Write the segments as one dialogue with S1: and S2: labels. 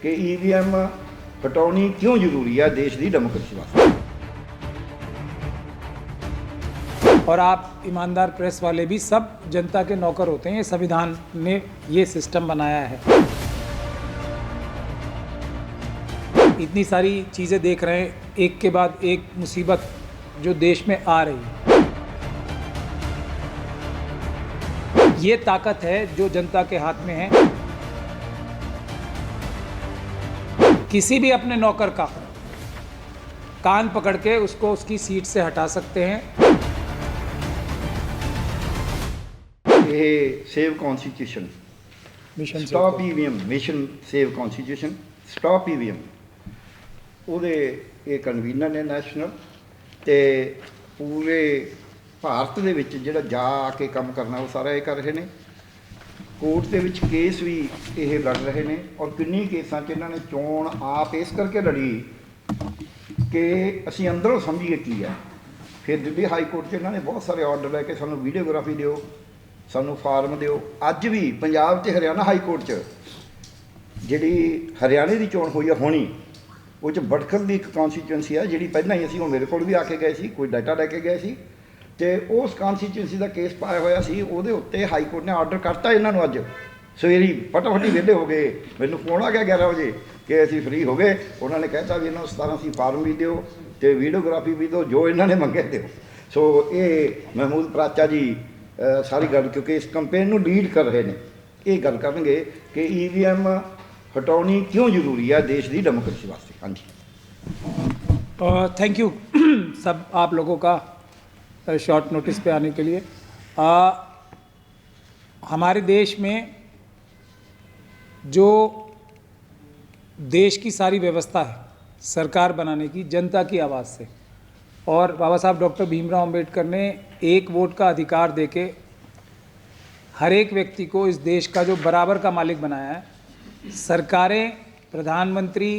S1: कि ईवीएम हटाउणी क्यों जरूरी है देश की डेमोक्रेसी वास्ते।
S2: और आप ईमानदार प्रेस वाले भी सब जनता के नौकर होते हैं। ये संविधान ने ये सिस्टम बनाया है। इतनी सारी चीज़ें देख रहे हैं, एक के बाद एक मुसीबत जो देश में आ रही है। ये ताकत है जो जनता के हाथ में है। किसी भी अपने नौकर का कान पकड़ के उसको उसकी सीट से हटा सकते हैं।
S1: ये save constitution,
S2: mission
S1: stop EVM, mission save constitution stop EVM, ਉਹਦੇ ਇਹ ਕਨਵੀਨਰ ਨੇ ਨੈਸ਼ਨਲ ਤੇ ਪੂਰੇ ਭਾਰਤ ਦੇ ਵਿੱਚ ਜਿਹੜਾ ਜਾ ਕੇ ਕੰਮ ਕਰਨਾ ਉਹ ਸਾਰਾ ਇਹ ਕਰ ਰਹੇ ਨੇ। ਕੋਰਟ ਦੇ ਵਿੱਚ ਕੇਸ ਵੀ ਇਹ ਲੜ ਰਹੇ ਨੇ ਔਰ ਕਿੰਨੀ ਕੇਸਾਂ 'ਚ ਇਹਨਾਂ ਨੇ ਚੋਣ ਆਪ ਇਸ ਕਰਕੇ ਲੜੀ ਕਿ ਅਸੀਂ ਅੰਦਰੋਂ ਸਮਝੀਏ ਕੀ ਹੈ। ਫਿਰ ਦਿੱਲੀ ਹਾਈ ਕੋਰਟ 'ਚ ਇਹਨਾਂ ਨੇ ਬਹੁਤ ਸਾਰੇ ਆਰਡਰ ਲੈ ਕੇ ਸਾਨੂੰ ਵੀਡੀਓਗ੍ਰਾਫੀ ਦਿਓ, ਸਾਨੂੰ ਫਾਰਮ ਦਿਓ। ਅੱਜ ਵੀ ਪੰਜਾਬ 'ਚ ਹਰਿਆਣਾ ਹਾਈ ਕੋਰਟ 'ਚ ਜਿਹੜੀ ਹਰਿਆਣੇ ਦੀ ਚੋਣ ਹੋਈ ਹੈ ਹੋਣੀ, ਉਹ 'ਚ ਬਟਖਲ ਦੀ ਇੱਕ ਕੌਂਸਟੀਚੁਐਂਸੀ ਹੈ ਜਿਹੜੀ ਪਹਿਲਾਂ ਹੀ ਅਸੀਂ ਉਹ ਮੇਰੇ ਕੋਲ ਵੀ ਆ ਕੇ ਗਏ ਸੀ, ਕੋਈ ਡਾਟਾ ਲੈ ਕੇ ਗਏ ਸੀ ਅਤੇ ਉਸ ਕੌਂਸਟੀਚੁਐਂਸੀ ਦਾ ਕੇਸ ਪਾਇਆ ਹੋਇਆ ਸੀ। ਉਹਦੇ ਉੱਤੇ ਹਾਈ ਕੋਰਟ ਨੇ ਆਰਡਰ ਕਰਤਾ ਇਹਨਾਂ ਨੂੰ ਅੱਜ ਸਵੇਰੇ ਫਟਾਫਟ ਵਿਹਲੇ ਹੋ ਗਏ। ਮੈਨੂੰ ਫੋਨ ਆ ਗਿਆ 11 ਵਜੇ ਕਿ ਅਸੀਂ ਫ੍ਰੀ ਹੋ ਗਏ। ਉਹਨਾਂ ਨੇ ਕਹਿਤਾ ਵੀ ਇਹਨਾਂ ਨੂੰ 17 ਸੀ ਫਾਰਮ ਵੀ ਦਿਓ ਅਤੇ ਵੀਡੀਓਗ੍ਰਾਫੀ ਵੀ ਦਿਓ, ਜੋ ਇਹਨਾਂ ਨੇ ਮੰਗਿਆ ਦਿਓ। ਸੋ ਇਹ ਮਹਿਮੂਦ ਪ੍ਰਾਚਾ ਜੀ ਸਾਰੀ ਗੱਲ, ਕਿਉਂਕਿ ਇਸ ਕੰਪੇਨ ਨੂੰ ਲੀਡ ਕਰ ਰਹੇ ਨੇ, ਇਹ ਗੱਲ ਕਰਨਗੇ कि ईवीएम हटाउणी क्यों जरूरी है देश की डेमोक्रेसी वास्ते। हाँ जी,
S2: थैंक यू सब आप लोगों का शॉर्ट नोटिस पे आने के लिए। हमारे देश में जो देश की सारी व्यवस्था है सरकार बनाने की जनता की आवाज़ से, और बाबा साहब डॉक्टर भीमराव अंबेडकर ने एक वोट का अधिकार देके हर एक व्यक्ति को इस देश का जो बराबर का मालिक बनाया है। सरकारें, प्रधानमंत्री,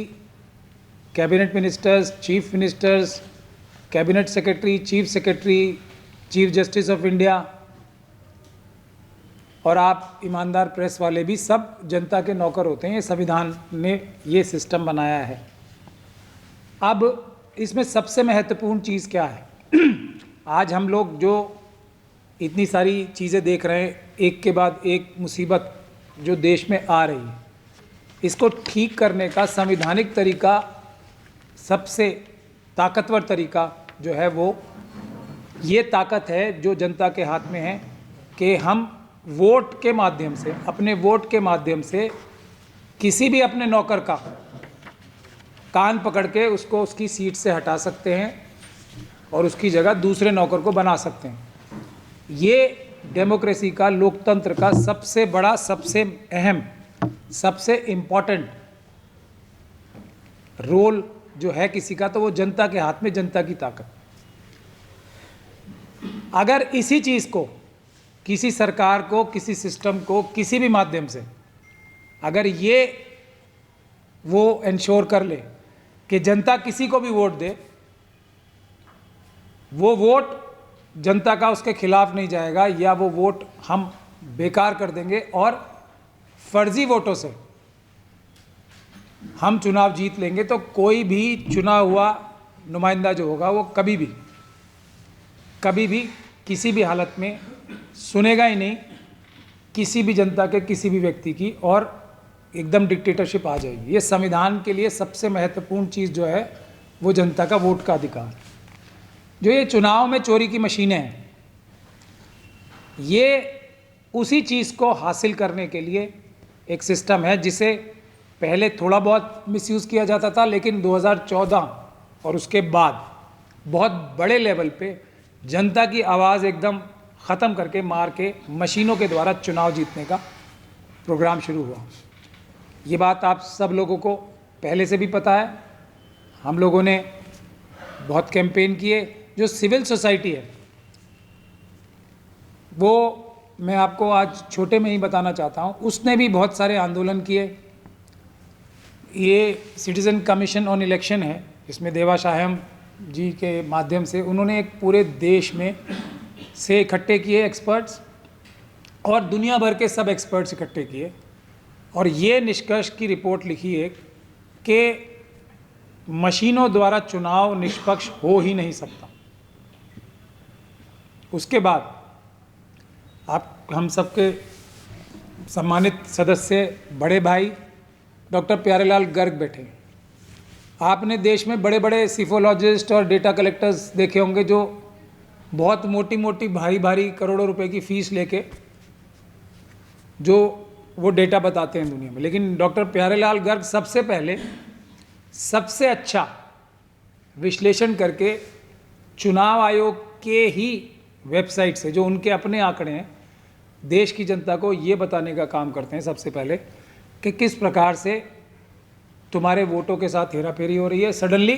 S2: cabinet ministers, chief ministers, cabinet secretary, chief secretary, chief justice of India और आप ईमानदार प्रेस वाले भी सब जनता के नौकर होते हैं। ये संविधान ने ये सिस्टम बनाया है। अब इसमें सबसे महत्वपूर्ण चीज़ क्या है? आज हम लोग जो इतनी सारी चीज़ें देख रहे हैं, एक के बाद एक मुसीबत जो देश में आ रही है, इसको ठीक करने का संवैधानिक तरीका, सबसे ताकतवर तरीका जो है वो ये ताकत है जो जनता के हाथ में है कि हम वोट के माध्यम से, अपने वोट के माध्यम से किसी भी अपने नौकर का कान पकड़ के उसको उसकी सीट से हटा सकते हैं और उसकी जगह दूसरे नौकर को बना सकते हैं। ये डेमोक्रेसी का, लोकतंत्र का सबसे बड़ा, सबसे अहम, सबसे इम्पॉर्टेंट रोल जो है किसी का, तो वो जनता के हाथ में, जनता की ताकत। अगर इसी चीज़ को किसी सरकार को, किसी सिस्टम को, किसी भी माध्यम से अगर ये वो इंश्योर कर ले कि जनता किसी को भी वोट दे, वो वोट जनता का उसके खिलाफ नहीं जाएगा, या वो वोट हम बेकार कर देंगे और फर्जी वोटों से हम चुनाव जीत लेंगे, तो कोई भी चुना हुआ नुमाइंदा जो होगा वो कभी भी किसी भी हालत में सुनेगा ही नहीं किसी भी जनता के, किसी भी व्यक्ति की, और एकदम डिक्टेटरशिप आ जाएगी। ये संविधान के लिए सबसे महत्वपूर्ण चीज़ जो है वो जनता का वोट का अधिकार। जो ये चुनाव में चोरी की मशीनें हैं, ये उसी चीज़ को हासिल करने के लिए एक सिस्टम है जिसे पहले थोड़ा बहुत मिसयूज़ किया जाता था, लेकिन 2014 और उसके बाद बहुत बड़े लेवल पे जनता की आवाज़ एकदम ख़त्म करके, मार के, मशीनों के द्वारा चुनाव जीतने का प्रोग्राम शुरू हुआ। ये बात आप सब लोगों को पहले से भी पता है। हम लोगों ने बहुत कैंपेन किए। जो सिविल सोसाइटी है वो मैं आपको आज छोटे में ही बताना चाहता हूँ, उसने भी बहुत सारे आंदोलन किए। ये सिटीज़न कमीशन ऑन इलेक्शन है, इसमें देवा शाहम जी के माध्यम से उन्होंने एक पूरे देश में से इकट्ठे किए एक्सपर्ट्स, और दुनिया भर के सब एक्सपर्ट्स इकट्ठे किए, और ये निष्कर्ष की रिपोर्ट लिखी है कि मशीनों द्वारा चुनाव निष्पक्ष हो ही नहीं सकता। उसके बाद आप हम सबके सम्मानित सदस्य बड़े भाई डॉक्टर प्यारेलाल गर्ग बैठे। आपने देश में बड़े बड़े सिफोलॉजिस्ट और डेटा कलेक्टर्स देखे होंगे जो बहुत मोटी मोटी भारी भारी करोड़ों रुपए की फीस लेके जो वो डेटा बताते हैं दुनिया में, लेकिन डॉक्टर प्यारेलाल गर्ग सबसे पहले सबसे अच्छा विश्लेषण करके चुनाव आयोग के ही वेबसाइट से, जो उनके अपने आंकड़े हैं, देश की जनता को ये बताने का काम करते हैं सबसे पहले कि किस प्रकार से तुम्हारे वोटों के साथ हेराफेरी हो रही है। सडनली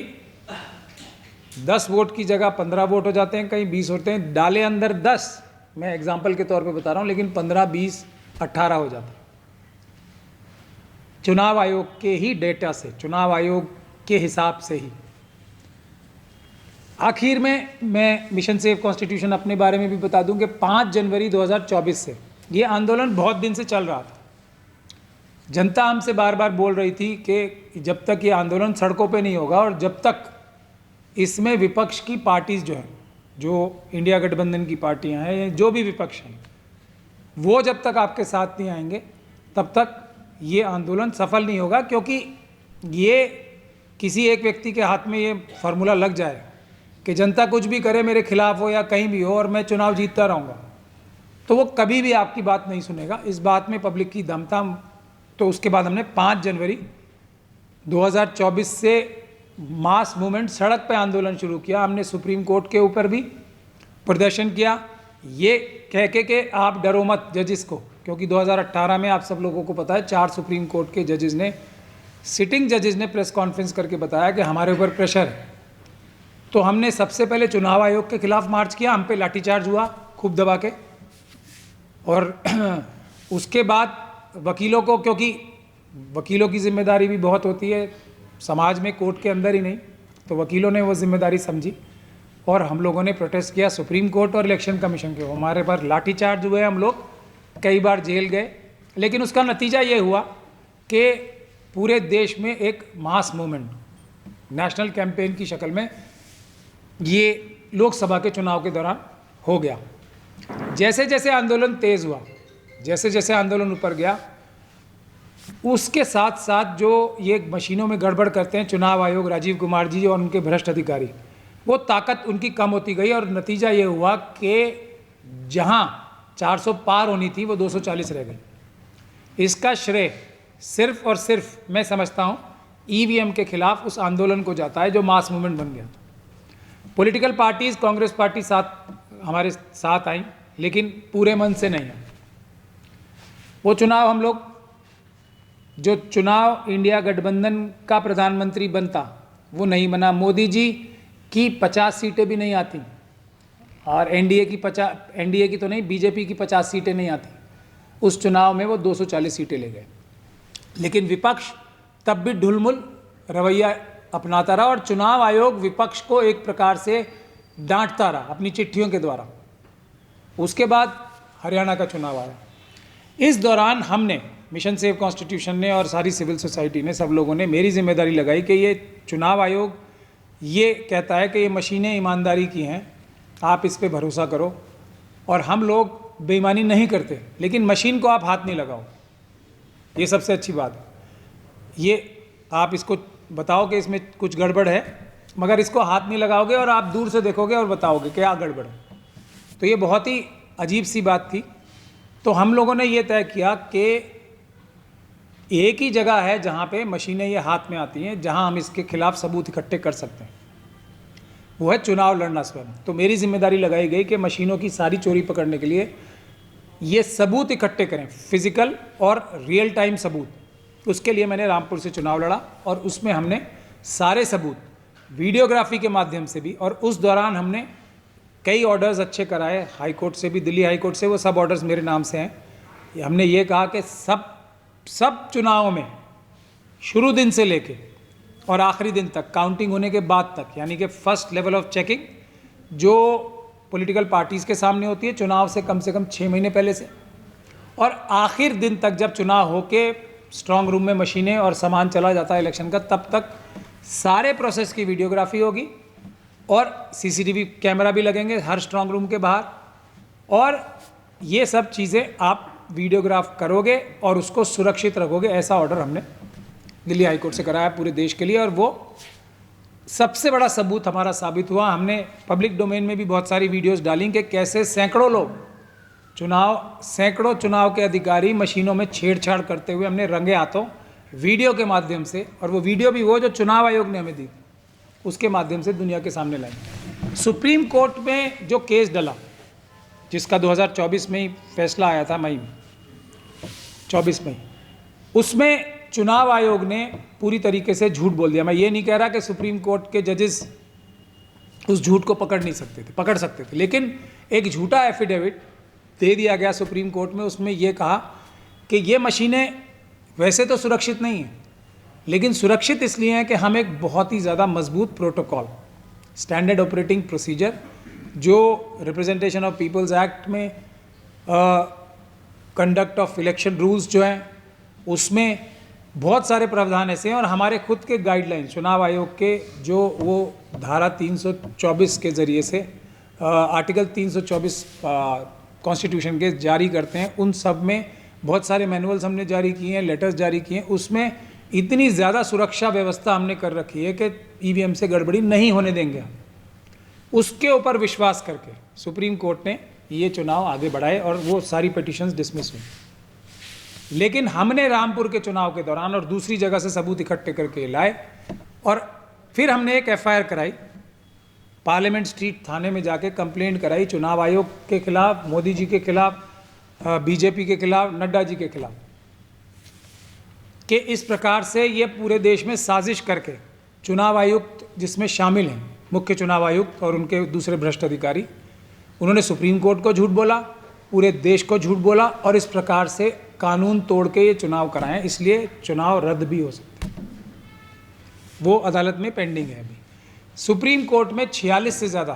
S2: 10 वोट की जगह 15 वोट हो जाते हैं, कहीं 20 होते हैं, डाले अंदर 10, मैं एग्जाम्पल के तौर पे बता रहा हूँ, लेकिन 15, 20, 18 हो जाते हैं। चुनाव आयोग के ही डेटा से, चुनाव आयोग के हिसाब से ही। आखिर में मैं मिशन सेव कॉन्स्टिट्यूशन अपने बारे में भी बता दूं कि 5 जनवरी 2024 से ये आंदोलन बहुत दिन से चल रहा था। जनता हमसे बार बार बोल रही थी कि जब तक ये आंदोलन सड़कों पे नहीं होगा और जब तक इसमें विपक्ष की पार्टीज जो हैं, जो इंडिया गठबंधन की पार्टियां हैं, जो भी विपक्ष हैं, वो जब तक आपके साथ नहीं आएंगे तब तक ये आंदोलन सफल नहीं होगा। क्योंकि ये किसी एक व्यक्ति के हाथ में ये फार्मूला लग जाए कि जनता कुछ भी करे मेरे खिलाफ हो या कहीं भी हो और मैं चुनाव जीतता रहूँगा, तो वो कभी भी आपकी बात नहीं सुनेगा। इस बात में पब्लिक की दम था। तो उसके बाद हमने 5 जनवरी 2024 से मास मूवमेंट, सड़क पे आंदोलन शुरू किया। हमने सुप्रीम कोर्ट के ऊपर भी प्रदर्शन किया, ये कह के आप डरो मत जजेस को, क्योंकि 2018 में आप सब लोगों को पता है 4 सुप्रीम कोर्ट के जजेस ने, सिटिंग जजेस ने प्रेस कॉन्फ्रेंस करके बताया कि हमारे ऊपर प्रेशर है। तो हमने सबसे पहले चुनाव आयोग के खिलाफ मार्च किया, हम पे लाठीचार्ज हुआ खूब दबा के, और उसके बाद वकीलों को, क्योंकि वकीलों की जिम्मेदारी भी बहुत होती है समाज में, कोर्ट के अंदर ही नहीं, तो वकीलों ने वो जिम्मेदारी समझी और हम लोगों ने प्रोटेस्ट किया सुप्रीम कोर्ट और इलेक्शन कमीशन के। हमारे पर लाठीचार्ज हुए, हम लोग कई बार जेल गए, लेकिन उसका नतीजा ये हुआ कि पूरे देश में एक मास मूवमेंट, नेशनल कैंपेन की शक्ल में ये लोकसभा के चुनाव के दौरान हो गया। जैसे जैसे आंदोलन तेज हुआ, जैसे जैसे आंदोलन ऊपर गया, उसके साथ साथ जो ये मशीनों में गड़बड़ करते हैं चुनाव आयोग, राजीव कुमार जी और उनके भ्रष्ट अधिकारी, वो ताकत उनकी कम होती गई और नतीजा ये हुआ कि जहां 400 पार होनी थी वो 240 रह गई। इसका श्रेय सिर्फ और सिर्फ मैं समझता हूं ईवीएम के खिलाफ उस आंदोलन को जाता है जो मास मूवमेंट बन गया। पॉलिटिकल पार्टीज, कांग्रेस पार्टी हमारे साथ आई, लेकिन पूरे मन से नहीं आई। वो चुनाव हम लोग, जो चुनाव इंडिया गठबंधन का प्रधानमंत्री बनता वो नहीं बना। मोदी जी की 50 सीटें भी नहीं आती और एनडीए की तो नहीं, बीजेपी की 50 सीटें नहीं आती। उस चुनाव में वो 240 सीटें ले गए, लेकिन विपक्ष तब भी ढुलमुल रवैया अपनाता रहा और चुनाव आयोग विपक्ष को एक प्रकार से डांटता रहा अपनी चिट्ठियों के द्वारा। उसके बाद हरियाणा का चुनाव आया। इस दौरान हमने, मिशन सेव कॉन्स्टिट्यूशन ने और सारी सिविल सोसाइटी ने, सब लोगों ने मेरी जिम्मेदारी लगाई कि ये चुनाव आयोग ये कहता है कि ये मशीनें ईमानदारी की हैं, आप इस पे भरोसा करो, और हम लोग बेईमानी नहीं करते, लेकिन मशीन को आप हाथ नहीं लगाओ, ये सबसे अच्छी बात है। ये आप इसको बताओ कि इसमें कुछ गड़बड़ है, मगर इसको हाथ नहीं लगाओगे और आप दूर से देखोगे और बताओगे क्या गड़बड़ है। तो ये बहुत ही अजीब सी बात थी। तो हम लोगों ने ये तय किया कि एक ही जगह है जहाँ पे मशीनें ये हाथ में आती हैं, जहाँ हम इसके खिलाफ सबूत इकट्ठे कर सकते हैं, वो है चुनाव लड़ना स्वयं। तो मेरी जिम्मेदारी लगाई गई कि मशीनों की सारी चोरी पकड़ने के लिए ये सबूत इकट्ठे करें, फिजिकल और रियल टाइम सबूत। उसके लिए मैंने रामपुर से चुनाव लड़ा और उसमें हमने सारे सबूत वीडियोग्राफी के माध्यम से भी, और उस दौरान हमने कई ऑर्डर्स अच्छे कराए हाई कोर्ट से भी, दिल्ली हाई कोर्ट से, वो सब ऑर्डर्स मेरे नाम से हैं। हमने ये कहा कि सब चुनावों में शुरू दिन से लेके और आखिरी दिन तक, काउंटिंग होने के बाद तक, यानी कि फर्स्ट लेवल ऑफ चेकिंग जो पॉलिटिकल पार्टीज़ के सामने होती है चुनाव से कम 6 महीने पहले से, और आखिर दिन तक जब चुनाव होके स्ट्रांग रूम में मशीनें और सामान चला जाता है इलेक्शन का, तब तक सारे प्रोसेस की वीडियोग्राफी होगी और सीसीटीवी कैमरा भी लगेंगे हर स्ट्रांग रूम के बाहर, और ये सब चीज़ें आप वीडियोग्राफ करोगे और उसको सुरक्षित रखोगे। ऐसा ऑर्डर हमने दिल्ली हाई कोर्ट से कराया पूरे देश के लिए, और वो सबसे बड़ा सबूत हमारा साबित हुआ। हमने पब्लिक डोमेन में भी बहुत सारी वीडियोस डाली कि कैसे सैकड़ों चुनाव के अधिकारी मशीनों में छेड़छाड़ करते हुए हमने रंगे हाथों वीडियो के माध्यम से, और वो वीडियो भी वो जो चुनाव आयोग ने हमें दी उसके माध्यम से दुनिया के सामने लाई। सुप्रीम कोर्ट में जो केस डला, जिसका 2024 में ही फैसला आया था, मई में 24 मई, उसमें चुनाव आयोग ने पूरी तरीके से झूठ बोल दिया। मैं ये नहीं कह रहा कि सुप्रीम कोर्ट के जजेस उस झूठ को पकड़ सकते थे, लेकिन एक झूठा एफिडेविट दे दिया गया सुप्रीम कोर्ट में। उसमें यह कहा कि ये मशीनें वैसे तो सुरक्षित नहीं हैं, लेकिन सुरक्षित इसलिए हैं कि हम एक बहुत ही ज़्यादा मजबूत प्रोटोकॉल, स्टैंडर्ड ऑपरेटिंग प्रोसीजर, जो रिप्रेजेंटेशन ऑफ पीपल्स एक्ट में कंडक्ट ऑफ इलेक्शन रूल्स जो हैं उसमें बहुत सारे प्रावधान ऐसे हैं, और हमारे खुद के गाइडलाइन चुनाव आयोग के जो वो धारा 324 के ज़रिए से आर्टिकल 324 कॉन्स्टिट्यूशन के जारी करते हैं, उन सब में बहुत सारे मैनुअल्स हमने जारी किए हैं, लेटर्स जारी किए हैं। उसमें इतनी ज़्यादा सुरक्षा व्यवस्था हमने कर रखी है कि ईवीएम से गड़बड़ी नहीं होने देंगे हम। उसके ऊपर विश्वास करके सुप्रीम कोर्ट ने ये चुनाव आगे बढ़ाए और वो सारी पिटीशंस डिसमिस हुई। लेकिन हमने रामपुर के चुनाव के दौरान और दूसरी जगह से सबूत इकट्ठे करके लाए, और फिर हमने एक एफआईआर कराई, पार्लियामेंट स्ट्रीट थाने में जाके कंप्लेंट कराई चुनाव आयोग के खिलाफ, मोदी जी के खिलाफ, बीजेपी के खिलाफ, नड्डा जी के खिलाफ, कि इस प्रकार से ये पूरे देश में साजिश करके चुनाव आयुक्त, जिसमें शामिल हैं मुख्य चुनाव आयुक्त और उनके दूसरे भ्रष्ट अधिकारी, उन्होंने सुप्रीम कोर्ट को झूठ बोला, पूरे देश को झूठ बोला, और इस प्रकार से कानून तोड़ के ये चुनाव कराएं। इसलिए चुनाव रद्द भी हो सकते हैं, वो अदालत में पेंडिंग है अभी। सुप्रीम कोर्ट में 46 से ज़्यादा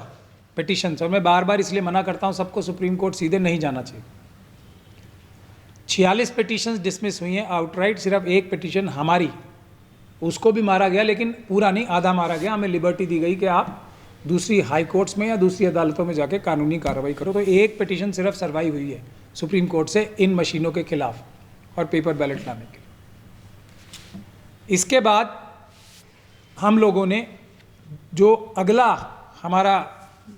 S2: पिटीशंस, और मैं बार बार इसलिए मना करता हूँ सबको सुप्रीम कोर्ट सीधे नहीं जाना चाहिए। 46 पिटीशंस डिसमिस हुई हैं आउटराइट। सिर्फ एक पिटीशन हमारी, उसको भी मारा गया, लेकिन पूरा नहीं, आधा मारा गया। हमें लिबर्टी दी गई कि आप दूसरी हाई कोर्ट्स में या दूसरी अदालतों में जाके कानूनी कार्रवाई करो। तो एक पिटीशन सिर्फ सर्वाइव हुई है सुप्रीम कोर्ट से इन मशीनों के खिलाफ और पेपर बैलेट लाने के लिए। इसके बाद हम लोगों ने जो अगला हमारा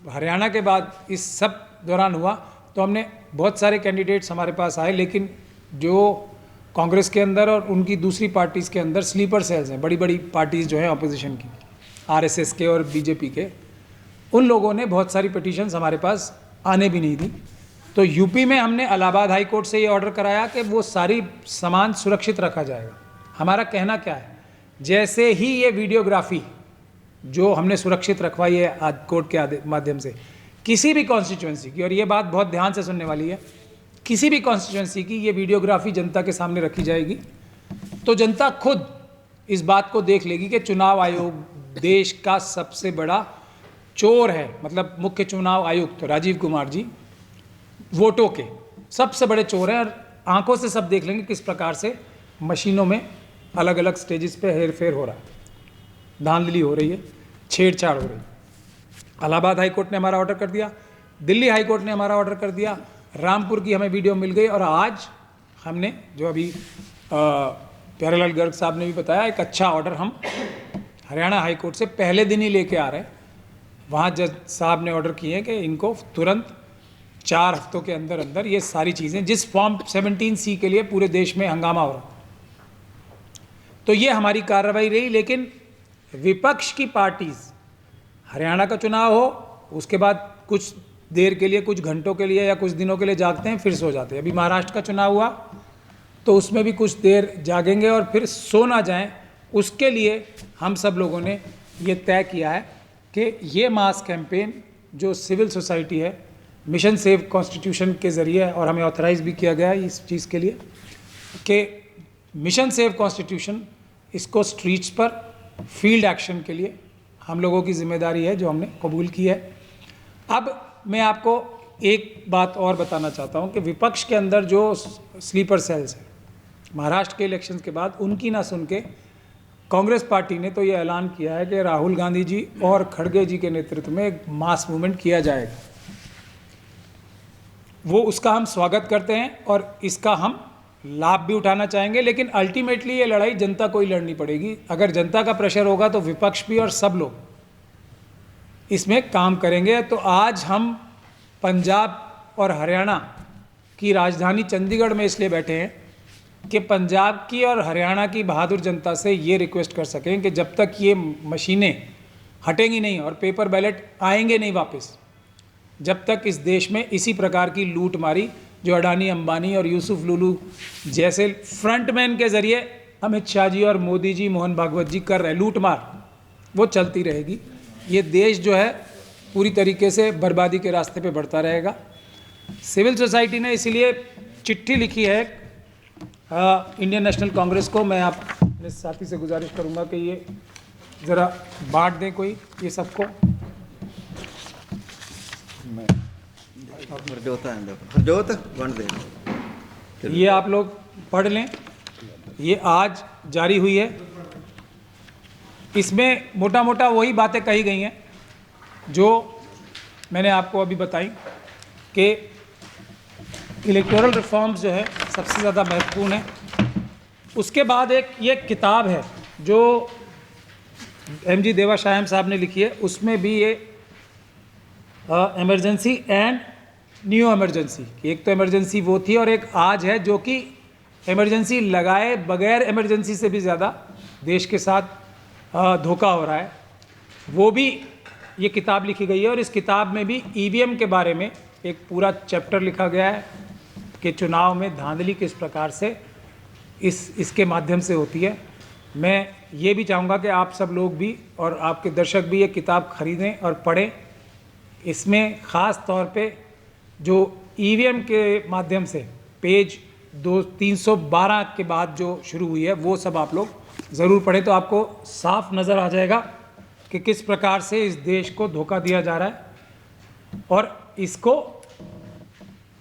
S2: हरियाणा के बाद इस सब दौरान हुआ, तो हमने बहुत सारे कैंडिडेट्स हमारे पास आए, लेकिन जो कांग्रेस के अंदर और उनकी दूसरी पार्टीज़ के अंदर स्लीपर सेल्स हैं, बड़ी बड़ी पार्टीज़ जो हैं अपोजिशन की, आरएसएस के और बीजेपी के, उन लोगों ने बहुत सारी पिटीशंस हमारे पास आने भी नहीं दी। तो यूपी में हमने इलाहाबाद हाई कोर्ट से ये ऑर्डर कराया कि वो सारी सामान सुरक्षित रखा जाएगा। हमारा कहना क्या है, जैसे ही ये वीडियोग्राफी जो हमने सुरक्षित रखवाई है कोर्ट के माध्यम से, किसी भी कॉन्स्टिट्यूएंसी की, और ये बात बहुत ध्यान से सुनने वाली है, किसी भी कॉन्स्टिट्यूएंसी की ये वीडियोग्राफी जनता के सामने रखी जाएगी, तो जनता खुद इस बात को देख लेगी कि चुनाव आयोग देश का सबसे बड़ा चोर है। मतलब मुख्य चुनाव आयुक्त राजीव कुमार जी वोटों के सबसे बड़े चोर हैं, और आंखों से सब देख लेंगे किस प्रकार से मशीनों में अलग अलग स्टेजेस पे हेरफेर हो रहा है, धांधली हो रही है, छेड़छाड़ हो रही है। इलाहाबाद हाई कोर्ट ने हमारा ऑर्डर कर दिया, दिल्ली हाई कोर्ट ने हमारा ऑर्डर कर दिया, रामपुर की हमें वीडियो मिल गई, और आज हमने जो अभी प्यारेलाल गर्ग साहब ने भी बताया, एक अच्छा ऑर्डर हम हरियाणा हाई कोर्ट से पहले दिन ही लेके आ रहे हैं। वहाँ जज साहब ने ऑर्डर किए हैं कि इनको तुरंत 4 हफ्तों के अंदर अंदर ये सारी चीज़ें, जिस फॉर्म 17C के लिए पूरे देश में हंगामा हो रहा, तो ये हमारी कार्रवाई रही। लेकिन विपक्ष की पार्टीज़, हरियाणा का चुनाव हो, उसके बाद कुछ देर के लिए, कुछ घंटों के लिए या कुछ दिनों के लिए जागते हैं, फिर सो जाते हैं। अभी महाराष्ट्र का चुनाव हुआ तो उसमें भी कुछ देर जागेंगे और फिर सो ना जाएं, उसके लिए हम सब लोगों ने ये तय किया है कि ये मास कैंपेन जो सिविल सोसाइटी है, मिशन सेव कॉन्स्टिट्यूशन के ज़रिए, और हमें ऑथराइज़ भी किया गया है इस चीज़ के लिए कि मिशन सेव कॉन्स्टिट्यूशन, इसको स्ट्रीट्स पर फील्ड एक्शन के लिए हम लोगों की जिम्मेदारी है जो हमने कबूल की है। अब मैं आपको एक बात और बताना चाहता हूं कि विपक्ष के अंदर जो स्लीपर सेल्स हैं, महाराष्ट्र के इलेक्शंस के बाद उनकी ना सुन के कांग्रेस पार्टी ने तो ये ऐलान किया है कि राहुल गांधी जी और खड़गे जी के नेतृत्व में एक मास मूवमेंट किया जाएगा। वो उसका हम स्वागत करते हैं और इसका हम लाभ भी उठाना चाहेंगे, लेकिन अल्टीमेटली ये लड़ाई जनता को ही लड़नी पड़ेगी। अगर जनता का प्रेशर होगा तो विपक्ष भी और सब लोग इसमें काम करेंगे। तो आज हम पंजाब और हरियाणा की राजधानी चंडीगढ़ में इसलिए बैठे हैं कि पंजाब की और हरियाणा की बहादुर जनता से ये रिक्वेस्ट कर सकें कि जब तक ये मशीनें हटेंगी नहीं और पेपर बैलेट आएंगे नहीं वापस, जब तक इस देश में इसी प्रकार की लूट मारी जो अडानी अंबानी और यूसुफ लुलू जैसे फ्रंटमैन के ज़रिए अमित शाह जी और मोदी जी, मोहन भागवत जी कर रहे लूट मार, वो चलती रहेगी। ये देश जो है पूरी तरीके से बर्बादी के रास्ते पे बढ़ता रहेगा। सिविल सोसाइटी ने इसीलिए चिट्ठी लिखी है इंडियन नेशनल कांग्रेस को। मैं आप अपने साथी से गुजारिश करूंगा कि ये ज़रा बांट दें कोई ये सबको।
S3: हरजोत बंट दे।
S2: ये आप लोग पढ़ लें, ये आज जारी हुई है। इसमें मोटा मोटा वही बातें कही गई हैं जो मैंने आपको अभी बताई कि इलेक्टोरल रिफॉर्म्स जो है सबसे ज़्यादा महत्वपूर्ण है। उसके बाद एक ये किताब है जो MG देवाशायम साहब ने लिखी है, उसमें भी ये इमरजेंसी एंड न्यू इमरजेंसी, एक तो इमरजेंसी वो थी और एक आज है जो कि इमरजेंसी लगाए बगैर इमरजेंसी से भी ज़्यादा देश के साथ धोखा हो रहा है, वो भी ये किताब लिखी गई है। और इस किताब में भी EVM के बारे में एक पूरा चैप्टर लिखा गया है कि चुनाव में धांधली किस प्रकार से इसके माध्यम से होती है। मैं ये भी चाहूँगा कि आप सब लोग भी और आपके दर्शक भी ये किताब खरीदें और पढ़ें। इसमें ख़ास तौर पे जो EVM के माध्यम से पेज 312 के बाद जो शुरू हुई है वो सब आप लोग ज़रूर पढ़ें, तो आपको साफ नज़र आ जाएगा कि किस प्रकार से इस देश को धोखा दिया जा रहा है और इसको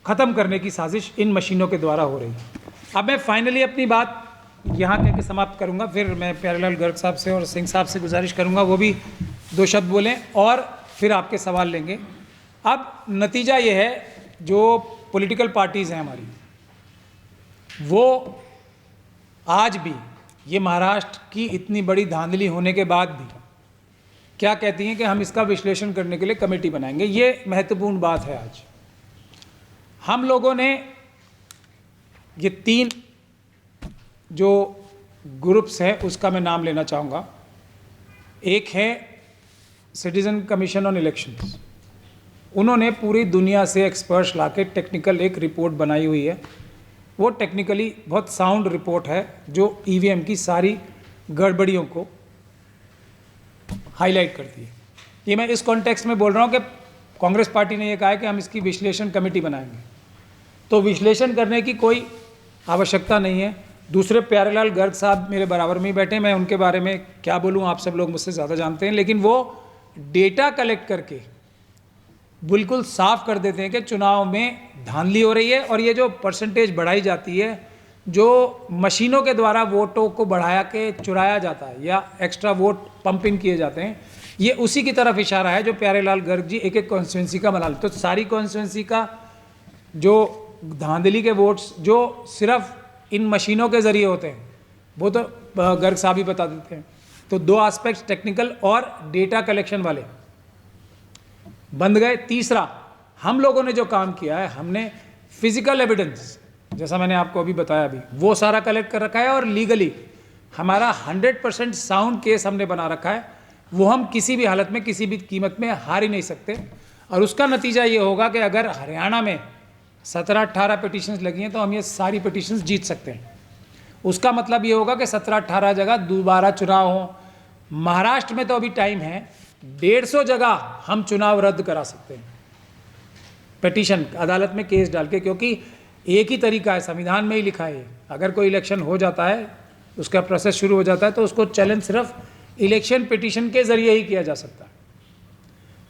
S2: ख़त्म करने की साजिश इन मशीनों के द्वारा हो रही है। अब मैं फाइनली अपनी बात यहाँ कह के समाप्त करूँगा, फिर मैं प्यारेलाल गर्ग साहब से और सिंह साहब से गुजारिश करूँगा वो भी दो शब्द बोलें और फिर आपके सवाल लेंगे। अब नतीजा ये है, जो पॉलिटिकल पार्टीज़ हैं हमारी, वो आज भी ये महाराष्ट्र की इतनी बड़ी धांधली होने के बाद भी क्या कहती हैं कि हम इसका विश्लेषण करने के लिए कमेटी बनाएंगे। ये महत्वपूर्ण बात है। आज हम लोगों ने ये 3 जो ग्रुप्स हैं उसका मैं नाम लेना चाहूँगा। एक है सिटीज़न कमीशन ऑन इलेक्शंस, उन्होंने पूरी दुनिया से एक्सपर्ट्स लाके टेक्निकल एक रिपोर्ट बनाई हुई है। वो टेक्निकली बहुत साउंड रिपोर्ट है जो EVM की सारी गड़बड़ियों को हाईलाइट करती है। ये मैं इस कॉन्टेक्स्ट में बोल रहा हूँ कि कांग्रेस पार्टी ने ये कहा है कि हम इसकी विश्लेषण कमेटी बनाएंगे, तो विश्लेषण करने की कोई आवश्यकता नहीं है। दूसरे प्यारेलाल गर्ग साहब मेरे बराबर में ही बैठे, मैं उनके बारे में क्या बोलूँ, आप सब लोग मुझसे ज़्यादा जानते हैं, लेकिन वो डेटा कलेक्ट करके बिल्कुल साफ कर देते हैं कि चुनाव में धांधली हो रही है और ये जो परसेंटेज बढ़ाई जाती है, जो मशीनों के द्वारा वोटों को बढ़ाया के चुराया जाता है या एक्स्ट्रा वोट पंपिंग किए जाते हैं, ये उसी की तरफ इशारा है जो प्यारेलाल गर्ग जी एक एक कॉन्स्टिट्यूंसी का बना लेते। तो सारी कॉन्स्टिट्यूंसी का जो धांधली के वोट्स जो सिर्फ इन मशीनों के ज़रिए होते हैं वो तो गर्ग साहब ही बता देते हैं। तो 2 एस्पेक्ट्स टेक्निकल और डेटा कलेक्शन वाले बंद गए। तीसरा, हम लोगों ने जो काम किया है, हमने फिजिकल एविडेंस, जैसा मैंने आपको अभी बताया अभी, वो सारा कलेक्ट कर रखा है और लीगली हमारा 100% साउंड केस हमने बना रखा है। वो हम किसी भी हालत में किसी भी कीमत में हार ही नहीं सकते। और उसका नतीजा ये होगा कि अगर हरियाणा में 17-18 पिटीशंस लगी हैं तो हम ये सारी पिटीशंस जीत सकते हैं। उसका मतलब ये होगा कि 17-18 जगह दोबारा चुनाव हों। महाराष्ट्र में तो अभी टाइम है, 150 जगह हम चुनाव रद्द करा सकते हैं पिटीशन अदालत में केस डाल के, क्योंकि एक ही तरीका है, संविधान में ही लिखा है, अगर कोई इलेक्शन हो जाता है, उसका प्रोसेस शुरू हो जाता है, तो उसको चैलेंज सिर्फ इलेक्शन पिटीशन के ज़रिए ही किया जा सकता है।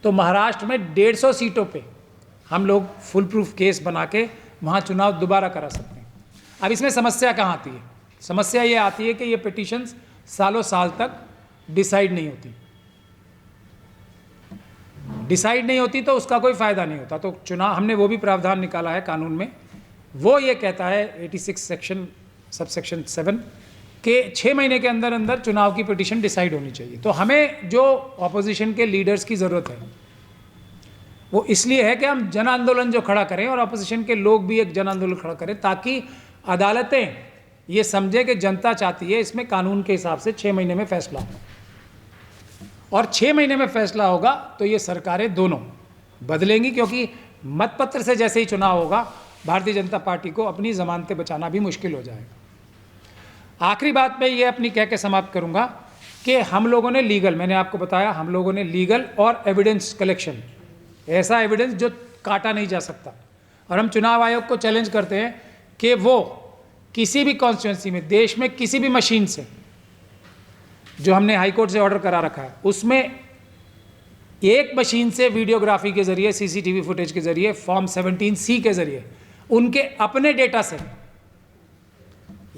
S2: तो महाराष्ट्र में 150 सीटों पे हम लोग फुल प्रूफ केस बना के वहाँ चुनाव दोबारा करा सकते हैं। अब इसमें समस्या कहाँ आती है? समस्या ये आती है कि ये पिटिशंस सालों साल तक डिसाइड नहीं होती, तो उसका कोई फ़ायदा नहीं होता। तो चुनाव, हमने वो भी प्रावधान निकाला है कानून में, वो ये कहता है 86 सेक्शन सबसेक्शन 7 के 6 महीने के अंदर अंदर चुनाव की पिटिशन डिसाइड होनी चाहिए। तो हमें जो ऑपोजिशन के लीडर्स की ज़रूरत है वो इसलिए है कि हम जन आंदोलन जो खड़ा करें और ऑपोजिशन के लोग भी एक जन आंदोलन खड़ा करें, ताकि अदालतें ये समझे कि जनता चाहती है इसमें कानून के हिसाब से 6 महीने में फैसला हो, और 6 महीने में फैसला होगा तो ये सरकारें दोनों बदलेंगी, क्योंकि मतपत्र से जैसे ही चुनाव होगा भारतीय जनता पार्टी को अपनी जमानतें बचाना भी मुश्किल हो जाएगा। आखिरी बात मैं ये अपनी कह के समाप्त करूंगा कि हम लोगों ने लीगल, मैंने आपको बताया, हम लोगों ने लीगल और एविडेंस कलेक्शन, ऐसा एविडेंस जो काटा नहीं जा सकता, और हम चुनाव आयोग को चैलेंज करते हैं कि वो किसी भी कॉन्स्टिट्यूंसी में, देश में किसी भी मशीन से, जो हमने हाई कोर्ट से ऑर्डर करा रखा है, उसमें एक मशीन से वीडियोग्राफी के जरिए, सीसीटीवी फुटेज के जरिए, फॉर्म 17C के जरिए, उनके अपने डेटा से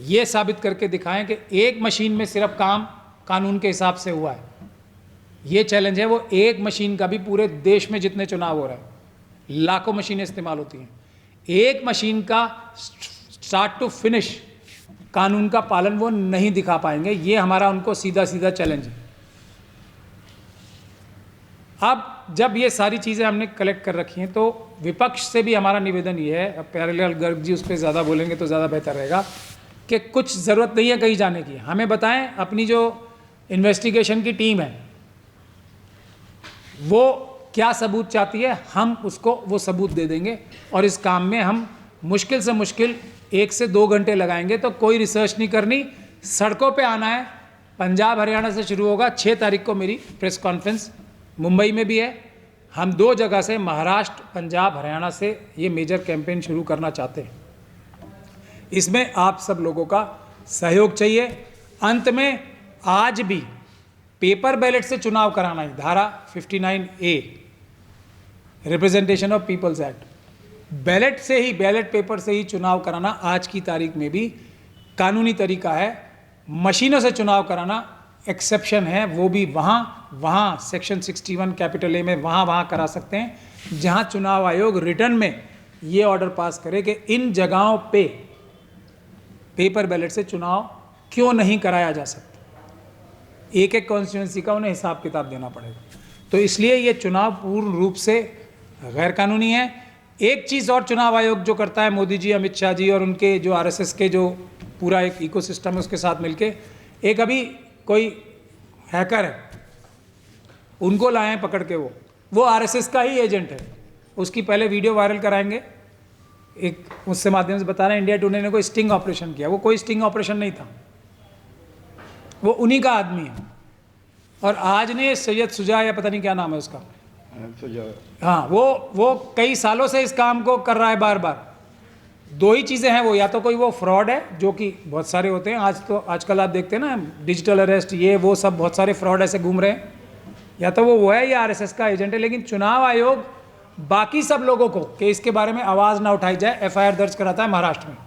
S2: ये साबित करके दिखाएं कि एक मशीन में सिर्फ काम कानून के हिसाब से हुआ है। ये चैलेंज है, वो एक मशीन का भी पूरे देश में जितने चुनाव हो रहे हैं, लाखों मशीनें इस्तेमाल होती हैं, एक मशीन का स्टार्ट टू फिनिश कानून का पालन वो नहीं दिखा पाएंगे। ये हमारा उनको सीधा सीधा चैलेंज है। अब जब ये सारी चीज़ें हमने कलेक्ट कर रखी हैं, तो विपक्ष से भी हमारा निवेदन ये है, अब प्यारेलाल गर्ग जी उस पर ज़्यादा बोलेंगे तो ज़्यादा बेहतर रहेगा, कि कुछ ज़रूरत नहीं है कहीं जाने की। हमें बताएं अपनी जो इन्वेस्टिगेशन की टीम है वो क्या सबूत चाहती है, हम उसको वो सबूत दे देंगे, और इस काम में हम मुश्किल से मुश्किल 1 से 2 घंटे लगाएंगे। तो कोई रिसर्च नहीं करनी, सड़कों पे आना है। पंजाब हरियाणा से शुरू होगा, 6 तारीख को मेरी प्रेस कॉन्फ्रेंस मुंबई में भी है। हम 2 जगह से, महाराष्ट्र, पंजाब, हरियाणा से ये मेजर कैंपेन शुरू करना चाहते हैं। इसमें आप सब लोगों का सहयोग चाहिए। अंत में आज भी पेपर बैलेट से चुनाव कराना है, धारा 59A representation of people's act, ballot से ही, बैलेट पेपर से ही चुनाव कराना आज की तारीख में भी कानूनी तरीका है। मशीनों से चुनाव कराना एक्सेप्शन है, वो भी वहाँ सेक्शन 61 कैपिटल A में वहाँ करा सकते हैं जहाँ चुनाव आयोग रिटर्न में ये ऑर्डर पास करे कि इन जगहों पे पेपर बैलेट से चुनाव क्यों नहीं कराया जा सकता। एक एक कॉन्स्टिट्यूंसी का उन्हें हिसाब किताब देना पड़ेगा। तो इसलिए ये चुनाव पूर्ण रूप से गैर कानूनी है। एक चीज़ और चुनाव आयोग जो करता है, मोदी जी, अमित शाह जी और उनके जो RSS के जो पूरा एक इकोसिस्टम है उसके साथ मिलके, एक अभी कोई हैकर है, उनको लाएं पकड़ के, वो RSS का ही एजेंट है, उसकी पहले वीडियो वायरल कराएंगे। एक उससे माध्यम से बता रहे हैं, इंडिया टुडे ने कोई स्टिंग ऑपरेशन किया, वो कोई स्टिंग ऑपरेशन नहीं था, वो उन्हीं का आदमी है। और आज ने सैयद सुजा, या पता नहीं क्या नाम है उसका, हाँ, वो कई सालों से इस काम को कर रहा है बार बार। 2 ही चीज़ें हैं, वो या तो कोई वो फ्रॉड है, जो कि बहुत सारे होते हैं आजकल आप देखते हैं ना, डिजिटल अरेस्ट, ये वो सब बहुत सारे फ्रॉड ऐसे घूम रहे हैं, या तो वो है या RSS का एजेंट है। लेकिन चुनाव आयोग बाकी सब लोगों को कि इसके बारे में आवाज़ ना उठाई जाए, FIR दर्ज कराता है महाराष्ट्र में।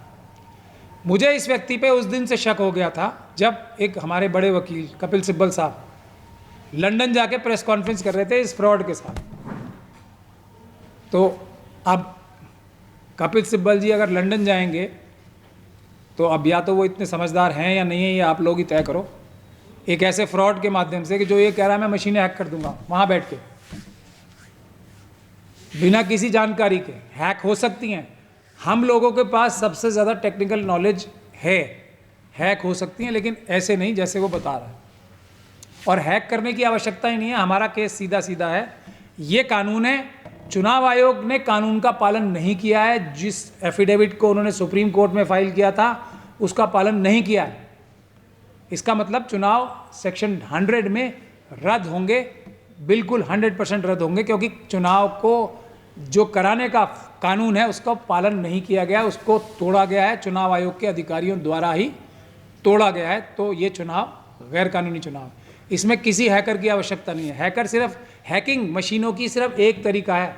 S2: मुझे इस व्यक्ति पे उस दिन से शक हो गया था जब एक हमारे बड़े वकील कपिल सिब्बल साहब लंदन जाके प्रेस कॉन्फ्रेंस कर रहे थे इस फ्रॉड के साथ। तो अब कपिल सिब्बल जी अगर लंदन जाएंगे तो अब या तो वो इतने समझदार हैं या नहीं है, ये आप लोग ही तय करो। एक ऐसे फ्रॉड के माध्यम से कि जो ये कह रहा है मैं मशीनें हैक कर दूंगा, वहाँ बैठ के बिना किसी जानकारी के हैक हो सकती हैं। हम लोगों के पास सबसे ज़्यादा टेक्निकल नॉलेज है, हैक हो सकती हैं, लेकिन ऐसे नहीं जैसे वो बता रहा है। और हैक करने की आवश्यकता ही नहीं है। हमारा केस सीधा सीधा है, ये कानून है, चुनाव आयोग ने कानून का पालन नहीं किया है। जिस एफिडेविट को उन्होंने सुप्रीम कोर्ट में फाइल किया था उसका पालन नहीं किया है। इसका मतलब चुनाव सेक्शन 100 में रद्द होंगे, बिल्कुल 100% रद्द होंगे, क्योंकि चुनाव को जो कराने का कानून है उसका पालन नहीं किया गया, उसको तोड़ा गया है, चुनाव आयोग के अधिकारियों द्वारा ही तोड़ा गया है। तो ये चुनाव गैर कानूनी चुनाव, इसमें किसी हैकर की आवश्यकता नहीं है। हैकर सिर्फ हैकिंग मशीनों की सिर्फ एक तरीका है,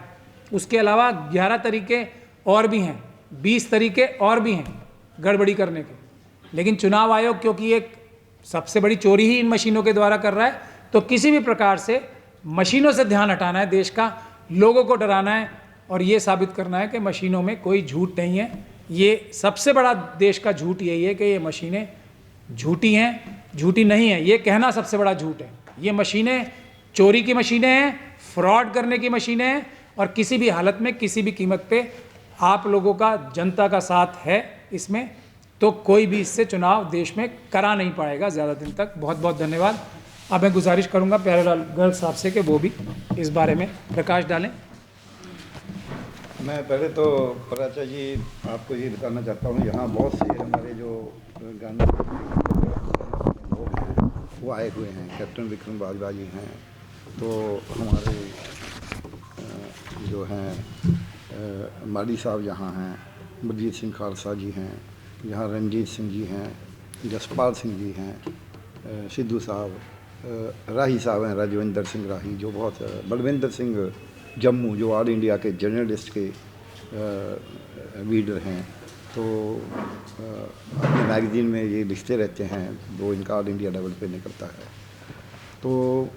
S2: उसके अलावा 11 तरीके और भी हैं, 20 तरीके और भी हैं गड़बड़ी करने के। लेकिन चुनाव आयोग क्योंकि एक सबसे बड़ी चोरी ही इन मशीनों के द्वारा कर रहा है, तो किसी भी प्रकार से मशीनों से ध्यान हटाना है देश का, लोगों को डराना है और ये साबित करना है कि मशीनों में कोई झूठ नहीं है। ये सबसे बड़ा देश का झूठ यही है कि ये मशीनें झूठी हैं, झूठी नहीं है, ये कहना सबसे बड़ा झूठ है। ये मशीनें चोरी की मशीनें हैं, फ्रॉड करने की मशीनें हैं और किसी भी हालत में किसी भी कीमत पे आप लोगों का, जनता का साथ है इसमें, तो कोई भी इससे चुनाव देश में करा नहीं पाएगा ज़्यादा दिन तक। बहुत बहुत धन्यवाद। अब मैं गुजारिश करूंगा प्यारेलाल गर्ग साहब से कि वो भी इस बारे में प्रकाश डालें।
S1: मैं पहले तो पराचा जी आपको ये बताना चाहता हूँ, यहाँ बहुत से हमारे जो गाने लोग हैं वो आए हुए हैं। कैप्टन विक्रम बाजवा जी हैं, तो हमारे जो हैं माली साहब यहाँ हैं, बलजीत सिंह खालसा जी हैं, यहाँ रंजीत सिंह जी हैं, जसपाल सिंह जी हैं, सिद्धू साहब, राही साहब हैं, राजविंदर सिंह राही जो बहुत, बलविंदर सिंह जम्मू जो ऑल इंडिया के जर्नलिस्ट के लीडर हैं, तो अपने मैगज़ीन में ये लिखते रहते हैं, वो इनका ऑल इंडिया लेवल पे निकलता है। तो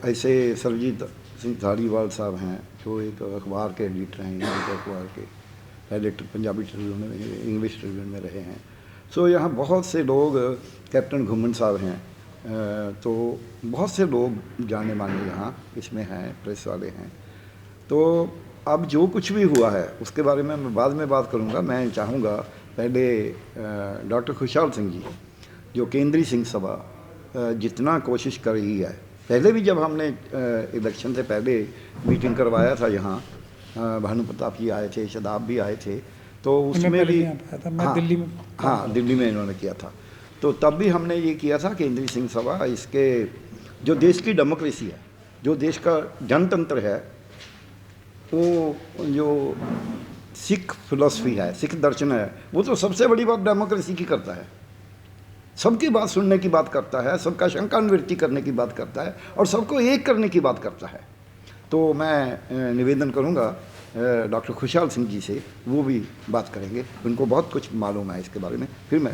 S1: ऐसे सरजीत सिंह धारीवाल साहब हैं जो एक अखबार के एडिटर हैं, यहाँ के अखबार के एडिटर, पंजाबी ट्रिब्यून में, इंग्लिश ट्रिब्यून में रहे हैं। सो यहाँ बहुत से लोग, कैप्टन घुमन साहब हैं, तो बहुत से लोग जाने माने यहाँ इसमें हैं, प्रेस वाले हैं। तो अब जो कुछ भी हुआ है उसके बारे में मैं बाद में बात करूँगा। मैं चाहूँगा पहले डॉक्टर खुशहाल सिंह जी जो केंद्रीय सिंह सभा जितना कोशिश कर रही है, पहले भी जब हमने इलेक्शन से पहले मीटिंग करवाया था यहाँ, भानु प्रताप जी आए थे, शदाब भी आए थे, तो उसमें भी
S2: दिल्ली में,
S1: हाँ दिल्ली में इन्होंने किया था। तो तब भी हमने ये किया था केंद्रीय सिंह सभा, इसके जो देश की डेमोक्रेसी है, जो देश का जनतंत्र है, वो जो सिख फिलॉसफी है, सिख दर्शन है, वो तो सबसे बड़ी बात डेमोक्रेसी की करता है। सबकी बात सुनने की बात करता है, सबका शंका निवृत्ति करने की बात करता है और सबको एक करने की बात करता है। तो मैं निवेदन करूँगा डॉक्टर खुशहाल सिंह जी से, वो भी बात करेंगे, उनको बहुत कुछ मालूम है इसके बारे में। फिर मैं